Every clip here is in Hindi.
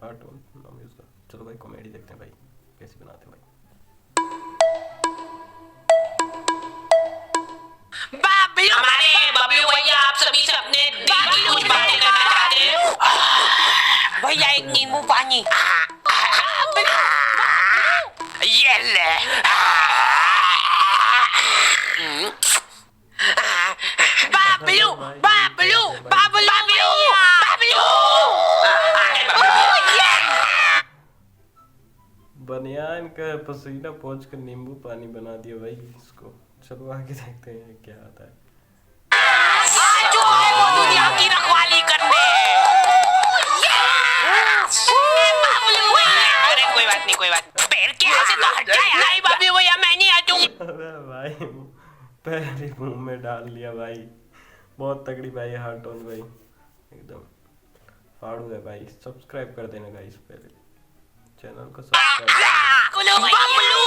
कार्टून नाम है उसका। चलो भाई कॉमेडी देखते हैं भाई कैसे बनाते हैं भाई। हमारे बबलू भैया आप सभी से अपने दिल की कुछ बातें करना चाहते हैं। भैया एक नींबू पानी। ये ले। बबलू बबलू बबलू बबलू। बनियान का पसीना पोंछ कर नींबू पानी बना दिया भाई इसको। चलो आगे देखते हैं क्या आता है। जो है वो दुनिया की रखवाली करने। अरे कोई बात नहीं कोई बात। पैर के ऐसे तो हट जाए यार बाबी भैया मैं नहीं हटूं। अरे भाई पैर ही मुंह में डाल लिया भाई। बहुत तगड़ी भाई हार्ट ऑन भाई एकदम फाड़ू है भाई। सब्सक्राइब कर देना गाइस पहले चैनल को सब्सक्राइब। बबलू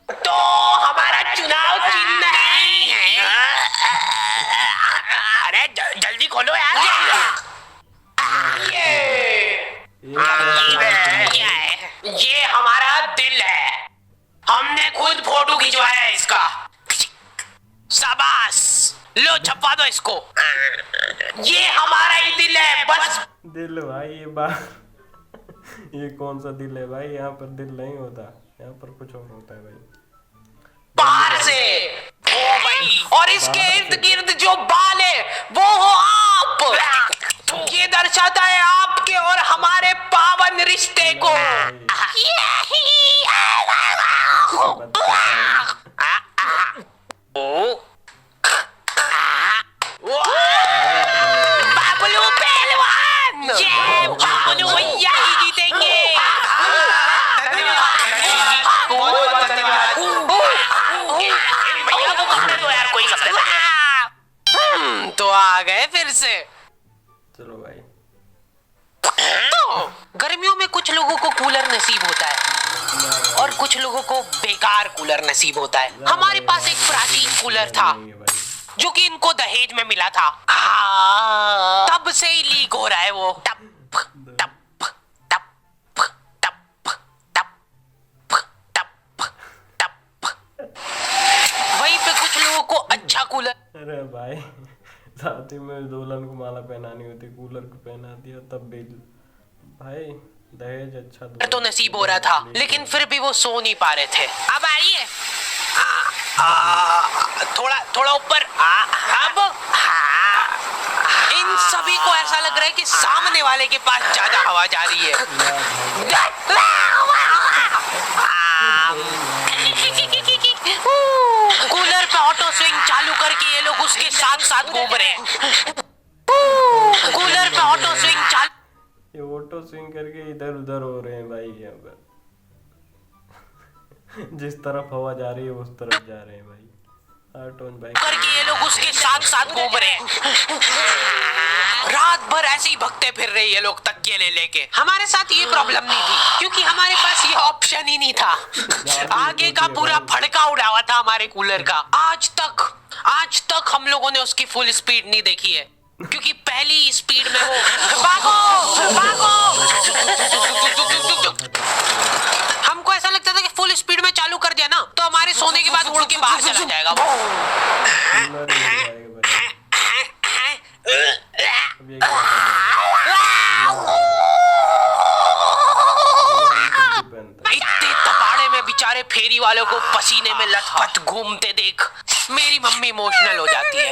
तो हमारा चुनाव चिन्ह है। अरे जल्दी खोलो यार। ये हमारा दिल है। हमने खुद फोटो खिंचवाया है इसका। शाबाश लो छपवा दो इसको। ये हमारा ही दिल है बस। दिल भाई ये बात ये कौन सा दिल है भाई। यहाँ पर दिल नहीं होता यहाँ पर कुछ और होता है भाई। बाहर से ओ भाई और इसके इर्द गिर्द जो बाल है वो हो आप। ये दर्शाता है आपके और हमारे पावन रिश्ते को। बाबलू पहलवान ये बाबलू भैया ही जीतेंगे। भैया को करने दो यार कोई मसला नहीं। तो आ गए फिर से। चलो भाई तो गर्मियों में कुछ लोगों को कूलर नसीब होता है और कुछ लोगों को बेकार कूलर नसीब होता है। हमारे पास एक प्राचीन कूलर था जो कि इनको दहेज में मिला था। तब से ही लीक हो रहा है वो। टप टप टप टप टप टप टप। वहीं पे कुछ लोगों को अच्छा कूलर। अरे भाई शादी में दुल्हन को माला पहनानी होती कूलर को पहना दिया तब भी भाई दहेज अच्छा तो नसीब हो रहा था लेकिन फिर भी वो सो नहीं पा रहे थे। अब आइए थोड़ा थोड़ा ऊपर। अब इन सभी को ऐसा लग रहा है कि सामने वाले के पास ज्यादा हवा जा रही है। कूलर पे ऑटो स्विंग चालू करके ये लोग उसके साथ साथ घूम रहे हैं। कूलर पे ऑटो स्विंग चालू ये ऑटो स्विंग करके इधर उधर हो रहे हैं भाई। यहाँ पर जिस तरफ हवा जा रही है उस तरफ जा रहे हैं भाई। करके ये लोग उसके साथ साथ घूम रहे हैं। रात भर ऐसे ही भगते फिर रहे ये लोग तकिए ले लेके। हमारे साथ ये प्रॉब्लम नहीं थी क्योंकि हमारे पास ये ऑप्शन ही नहीं था। आगे का पूरा फड़का उड़ा हुआ था हमारे कूलर का। आज तक हम लोगों ने उसकी फुल स्पीड नहीं देखी है क्योंकि पहली स्पीड में वो भागो हमको ऐसा लगता था कि फुल स्पीड में चालू कर दिया ना तो हमारे सोने के बाद उड़ के बाहर चला जाएगा वो। इतने तपाड़े में बेचारे फेरी वालों को पसीने में लथपथ घूमते देख मेरी मम्मी इमोशनल हो जाती है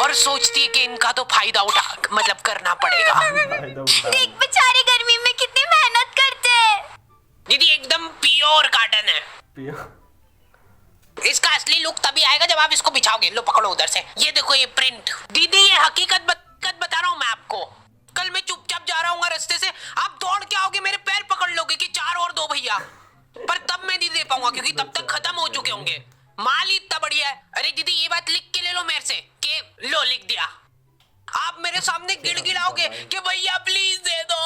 और सोचती है कि इनका तो फायदा उठा मतलब करना पड़ेगा। देख बेचारे गर्मी में कितनी मेहनत करते हैं। दीदी एकदम प्योर कॉटन है। इसका असली लुक तभी आएगा जब आप इसको बिछाओगे। लो पकड़ो उधर से। ये देखो ये प्रिंट। दीदी ये हकीकत बता रहा हूँ मैं आपको। कल मैं चुपचाप जा रहा हूँ रास्ते से आप दौड़ के आओगे मेरे पैर पकड़ लोगे कि 4 और 2 भैया। पर तब मैं नहीं दे पाऊंगा क्योंकि तब तक खत्म हो चुके होंगे। माल ही इतना बढ़िया है। अरे दीदी ये बात लिख के ले लो मेरे से कि लो लिख दिया। आप मेरे सामने गिड़गिड़ाओगे कि भैया प्लीज दे दो।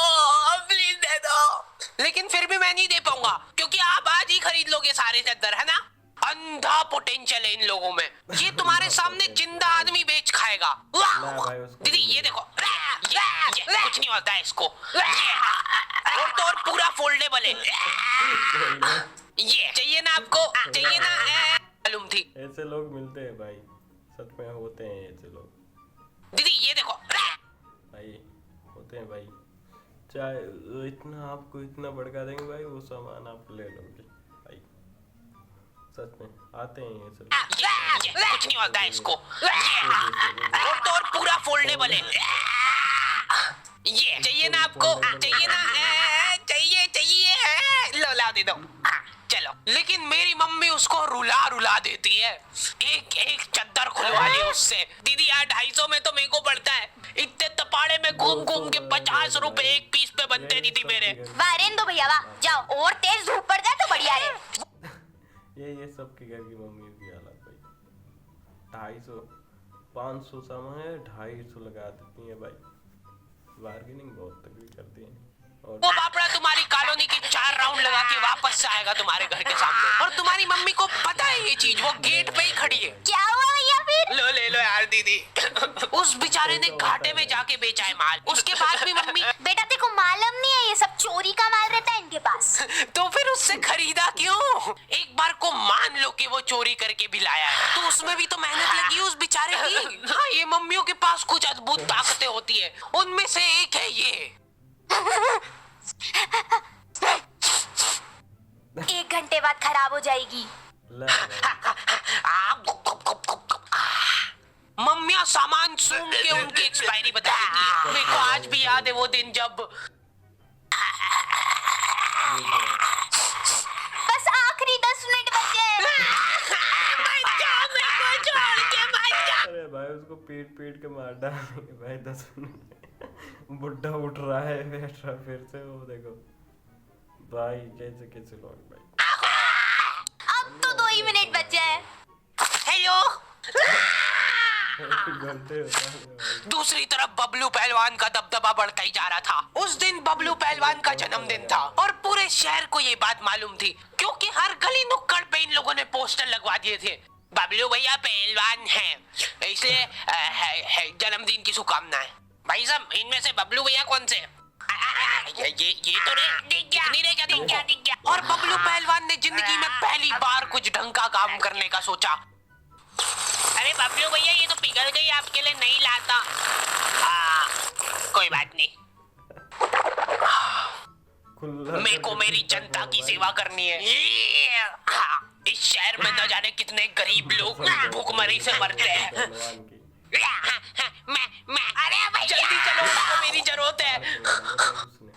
लेकिन फिर भी मैं नहीं दे पाऊंगा क्योंकि आप आज ही खरीद लोगे सारे चद्दर, है ना? अंधा पोटेंशियल है इन लोगों में। ये तुम्हारे सामने जिंदा आदमी बेच खाएगा। भाई उसको दीदी ये देखो, ये कुछ नहीं होता है इसको। ये और तो और पूरा फोल्डेबल है। ये चाहिए ना आपको? चाहिए ना? मालूम थी। ऐसे लोग मिलते हैं भाई, सच में होते हैं ऐसे लोग। दीदी ये देखो, भाई होते हैं भाई, चाहे इतना आपको इतना भड़का देंगे भाई, वो सामान आप ले लोगे भाई, सच में आते हैं ये सब। ये कुछ नहीं होता है इसको। और तो और पूरा फोल्डेबल है। ये चाहिए ना आपको? चाहिए ना? चाहिए लो, ला दे दो। चलो। लेकिन मेरी मम्मी उसको रुला देती है। एक चद्दर खुलवा ली उससे। दीदी यार 250 में तो मेरे को पड़ता है। इतने तपाड़े में घूम के 50 रुपए एक पीस पे बनते नहीं थी मेरे। वाह रेन दो भैया वाह, जाओ और तेज धूप पड़ जाए तो बढ़िया है। ये सबके घर की मम्मी की हालत भाई, 250 500 सामान है 250 लगा देती है भाई, बार्गेनिंग बहुत तगड़ी करती है। और वो बापड़ा तुम्हारी कॉलोनी की 4 राउंड लगा के वापस से आएगा तुम्हारे घर के सामने, और तुम्हारी मम्मी को पता है ये चीज, वो गेट पे ही खड़ी है। क्या हुआ भैया फिर? लो ले लो यार दीदी। उस बेचारे ने घाटे में जाके बेचा है माल, उसके बाद भी मम्मी बेटा देखो मालूम नहीं है, ये सब चोरी का माल रहता है इनके पास। तो फिर उससे खरीदा क्यों? एक बार को मान लो कि वो चोरी करके भी लाया है, तो उसमें भी तो मेहनत लगी है उस बेचारे की। हाँ, ये मम्मियों के पास कुछ अद्भुत ताकतें होती है, उनमें से एक है ये। 1 घंटे बाद खराब हो जाएगी। मम्मियाँ सामान सूंघ के उनकी एक्सपायरी बता देती है। मेरे को आज भी याद है वो दिन जब बस आखिरी 10 मिनट बचे। अरे भाई उसको पीट के मार डालेंगे भाई 10 मिनट में। बुढ़ा उठ रहा है, बैठ रहा फिर से, वो देखो भाई कैसे लोग भाई। अब तो 2 ही मिनट बचे हैं। हेलो। घंटे होता है भाई। दूसरी तरफ बबलू पहलवान का दबदबा बढ़ता ही जा रहा था। उस दिन बबलू पहलवान का जन्मदिन था और पूरे शहर को ये बात मालूम थी, क्योंकि हर गली नुक्कड़ पे इन लोगों ने पोस्टर लगवा दिए थे, बबलू भैया पहलवान हैं, इसलिए जन्मदिन की शुभकामनाएं। भाई साहब इनमें से बबलू भैया कौन से? ये तो दिख गया। और बबलू पहलवान ने जिंदगी में पहली बार कुछ ढंग का काम करने का सोचा। अरे बबलू भैया ये तो पिघल गई, आपके लिए नहीं लाता। कोई बात नहीं, मेरे को मेरी जनता की सेवा करनी है। इस शहर में न जाने कितने गरीब लोग भूखमरी से मरते हैं। मैं अरे भाई जल्दी चलो, आपको मेरी जरूरत है।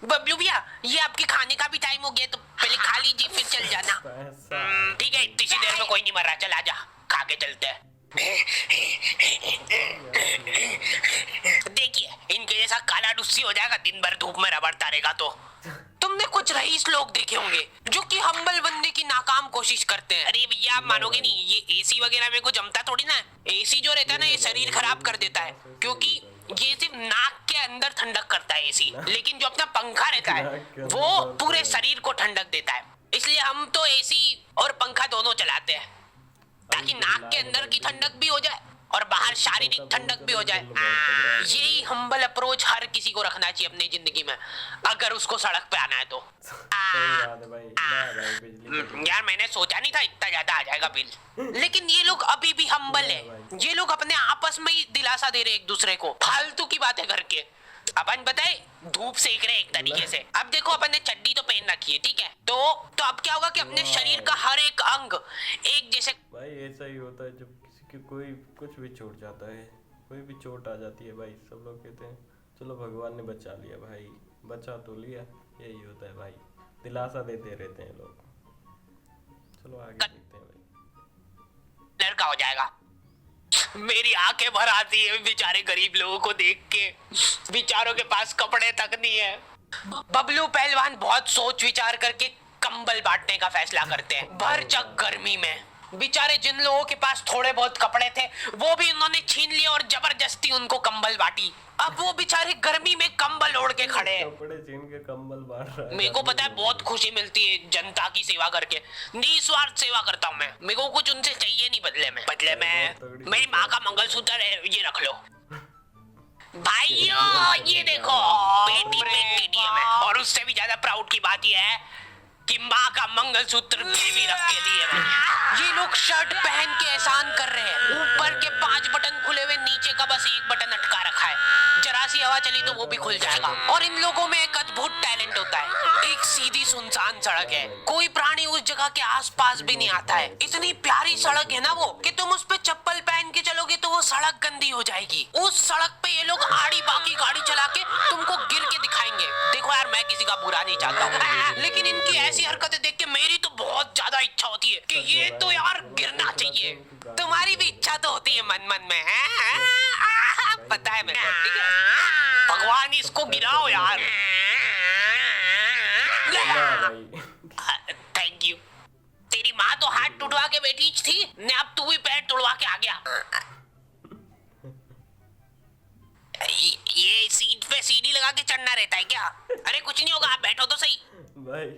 बबलू भैया ये आपके खाने का भी टाइम हो गया, तो पहले खा लीजिए फिर चल जाना। ठीक है, इतनी सी देर में कोई नहीं मर रहा, चल आजा खा के चलते हैं। देखिए इनके जैसा काला डुस्सी हो जाएगा, दिन भर धूप में रबड़ता रहेगा। तो तुमने कुछ रईस लोग देखे होंगे जो कि हम्बल बनने की नाकाम कोशिश करते हैं। अरे भैया आप मानोगे नहीं, ये एसी वगैरह में को जमता थोड़ी ना। एसी जो रहता है ना, ये शरीर खराब कर देता है, क्योंकि ये सिर्फ नाक के अंदर ठंडक करता है एसी, लेकिन जो अपना पंखा रहता है वो पूरे शरीर को ठंडक देता है। इसलिए हम तो एसी और पंखा दोनों चलाते हैं, ताकि नाक के अंदर की ठंडक भी हो जाए और बाहर शारीरिक ठंडक भी हो जाए। यही हम्बल अप्रोच हर किसी को रखना चाहिए अपनी जिंदगी में, अगर उसको सड़क पे आना है तो। यार मैंने सोचा नहीं था इतना ज्यादा आ जाएगा बिल, लेकिन ये लोग अभी भी हम्बल है। ये लोग अपने आपस में ही दिलासा दे रहे एक दूसरे को, फालतू की बातें करके। अपन बताए धूप सेक रहे एक तरीके से। अब देखो अपन ने चड्डी तो पहन रखी है, ठीक है, तो अब क्या होगा कि अपने शरीर का हर एक अंग एक जैसे। भाई ऐसा ही होता है जब किसी की कोई कुछ भी छूट जाता है, कोई भी चोट आ जाती है भाई, सब लोग कहते हैं चलो भगवान ने बचा लिया भाई, बचा तो लिया। यही होता है भाई, दिलासा देते रहते हैं लोग। चलो आगे देखते हैं भाई। लड़का हो जाएगा। मेरी आंखें भर आती है बेचारे गरीब लोगों को देख के, बेचारों के पास कपड़े तक नहीं है। बबलू पहलवान बहुत सोच विचार करके कंबल बांटने का फैसला करते हैं भर जग गर्मी में। बेचारे जिन लोगों के पास थोड़े बहुत कपड़े थे वो भी उन्होंने छीन लिए और जबरदस्ती उनको कंबल बांटी। अब वो बेचारे गर्मी में कंबल ओढ़ के खड़े हैं। कपड़े छीन के कंबल बांट रहा है। मेरे को पता है बहुत खुशी मिलती है जनता की सेवा करके, निस्वार्थ सेवा करता हूँ मैं। मेरे को कुछ उनसे चाहिए नहीं बदले में। मेरी माँ का मंगलसूत्र है, ये रख लो भाइयों, ये देखो बेटी पे KTM है। और उससे भी ज्यादा प्राउड की बात यह है कि माँ का मंगलसूत्र गिरवी रख के लिए मैंने। ये लोग शर्ट पहन के एहसान कर रहे हैं, ऊपर के 5 बटन खुले हुए, नीचे का बस 1 बटन अटका रखा है। जरा सी हवा चली तो वो भी खुल जाएगा। और इन लोगों में एक अद्भुत टैलेंट होता है। एक सीधी सुनसान सड़क है, कोई प्राणी उस जगह के आसपास भी नहीं आता है। इतनी प्यारी सड़क है ना वो कि तुम उस पे चप्पल पहन के चलोगे तो वो सड़क गंदी हो जाएगी। उस सड़क पे ये लोग आड़ी बाकी गाड़ी चला के तुमको गिर के दिखाएंगे। देखो यार, मैं किसी का बुरा नहीं चाहता हूँ, लेकिन इनकी ऐसी हरकतें देख के मेरी तो बहुत ज्यादा इच्छा होती है कि ये तो यार गिरना चाहिए। तुम्हारी भी इच्छा तो होती है मन मन में, पता है मेरे को, ठीक है? भगवान इसको गिराओ यार। Thank you. तेरी माँ तो हाथ टुटवा के बैठी थी ने, अब तू भी पैर तुड़वा के आ गया। ये सीट पे सीढ़ी लगा के चढ़ना रहता है क्या? अरे कुछ नहीं होगा, आप बैठो तो सही। भाई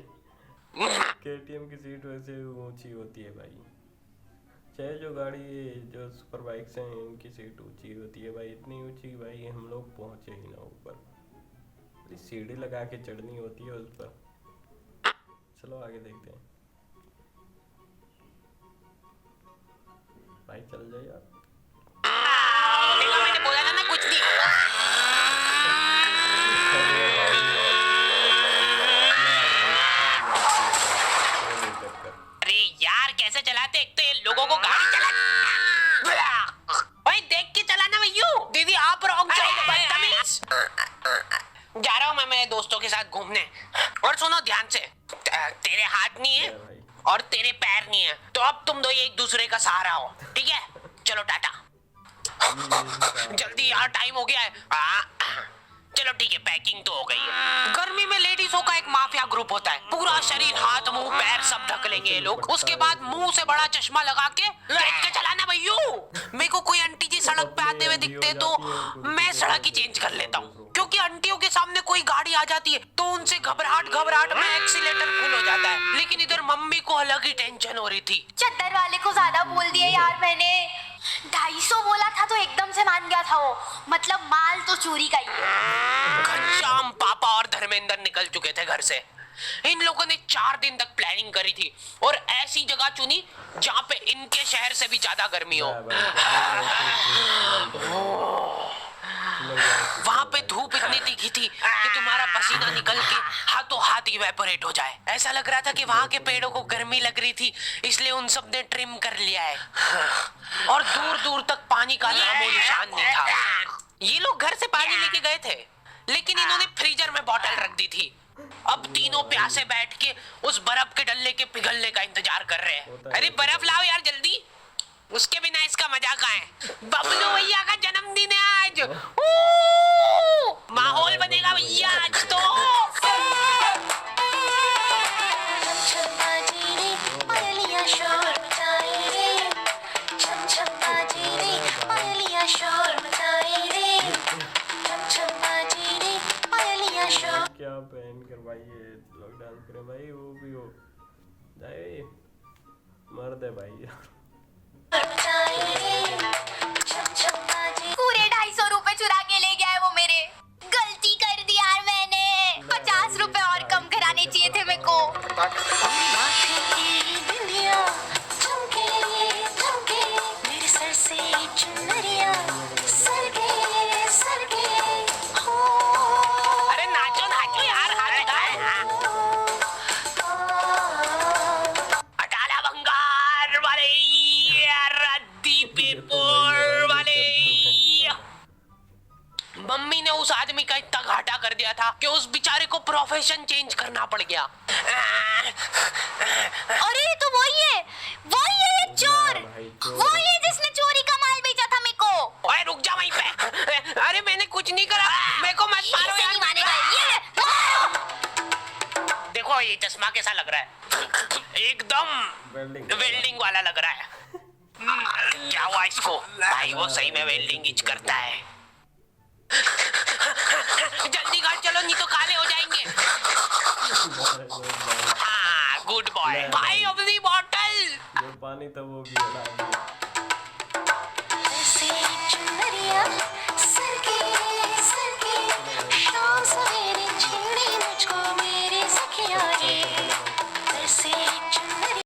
KTM की सीट वैसे ऊंची होती है भाई, चाहे जो गाड़ी जो सुपर बाइक्स हैं इनकी सीट ऊंची होती है भाई, इतनी ऊंची भाई हम लोग पहुंचे ही ना ऊपर। सीढ़ी लगा के चढ़नी होती है उस पर। चलो आगे देखते हैं भाई, चल जाए यार। देखो मैंने बोला था ना कुछ नहीं होगा। अरे यार कैसे चलाते, एक तो ये लोगों को गाड़ी चला भाई देख के चलाना भैया। दीदी आप रोक जाओ बदतमीज। जा रहा हूँ मैं मेरे दोस्तों के साथ घूमने। और सुनो ध्यान से, तेरे हाथ नहीं है और तेरे पैर नहीं है, तो अब तुम दो एक दूसरे का सहारा हो, ठीक है? चलो टाटा। जल्दी यार, टाइम हो गया है। चलो ठीक है, पैकिंग तो हो गई है। गर्मी में लेडीजों का एक माफिया ग्रुप होता है, पूरा शरीर, हाथ, मुंह, पैर सब ढक लेंगे ये लोग। उसके बाद मुंह से बड़ा चश्मा लगा के देख के चलाना भैया। मेरे को कोई आंटी जी सड़क पे आते हुए दिखते तो मैं सड़क ही चेंज कर लेता हूँ, क्योंकि आंटियों के सामने कोई गाड़ी आ जाती है तो उनसे घबराहट में एक्सीलेटर फुल हो जाता है। लेकिन इधर मम्मी को अलग ही टेंशन हो रही थी। चद्दर वाले को ज्यादा बोल दिया यार मैंने। 250 बोला था तो एकदम से मान गया था वो, मतलब माल तो चोरी का ही है। घनश्याम, पापा और धर्मेंद्र निकल चुके थे घर से। इन लोगों ने 4 दिन तक प्लानिंग करी थी और ऐसी जगह चुनी जहाँ पे इनके शहर से भी ज्यादा गर्मी हो। वहाँ पे धूप इतनी तीखी थी कि तुम्हारा पसीना निकल के हाथों हाथ इवेपोरेट हो जाए। ऐसा लग रहा था कि वहाँ के पेड़ों को गर्मी लग रही थी, इसलिए उन सब ने ट्रिम कर लिया है। और दूर दूर तक पानी का नामो निशान नहीं था। ये लोग घर से पानी लेके गए थे, लेकिन इन्होंने फ्रीजर में बोतल रख दी थी। अब तीनों प्यासे बैठ के उस बर्फ के डलने के पिघलने का इंतजार कर रहे हैं। अरे बर्फ लाओ यार जल्दी, उसके बिना इसका मजा कहाँ है। बबलू भैया का जन्मदिन है आज, माहौल बनेगा भैया आज तो। क्या पहन कर भाई ये लोग डांस करे भाई, वो भी हो जाए मर्द है भाई। पूरे 250 रुपए चुरा के ले गया है वो मेरे। गलती कर दी यार मैंने, 50 रुपए और कम कराने चाहिए थे मेरे को। मेरे सर से चुनरिया अरे नाचो नाचो यार, हाथ उठाए। अटाला भंगार वाले, रद्दी पेपर वाले। मम्मी ने उस आदमी का इतना घाटा कर दिया था कि उस बेचारे को प्रोफेशन चेंज करना पड़ गया। अरे तो वही है ये चोर, वही है जिसने चोरी का माल बेचा था मेरे को। ओए रुक जा वहीं पे। अरे मैंने कुछ नहीं करा, मेरे को मत मारो यार। नहीं मानेगा ये। देखो ये चश्मा कैसा लग रहा है। एकदम वेल्डिंग वाला लग रहा है। क्या हुआ इसको? भाई वो सही में वेल्डिंग ही करता है। जल्दी घर चलो नहीं तो काले हो जाएंगे। हाँ गुड बॉय। भाई अपनी बॉटल। जो पानी था वो भी है ना।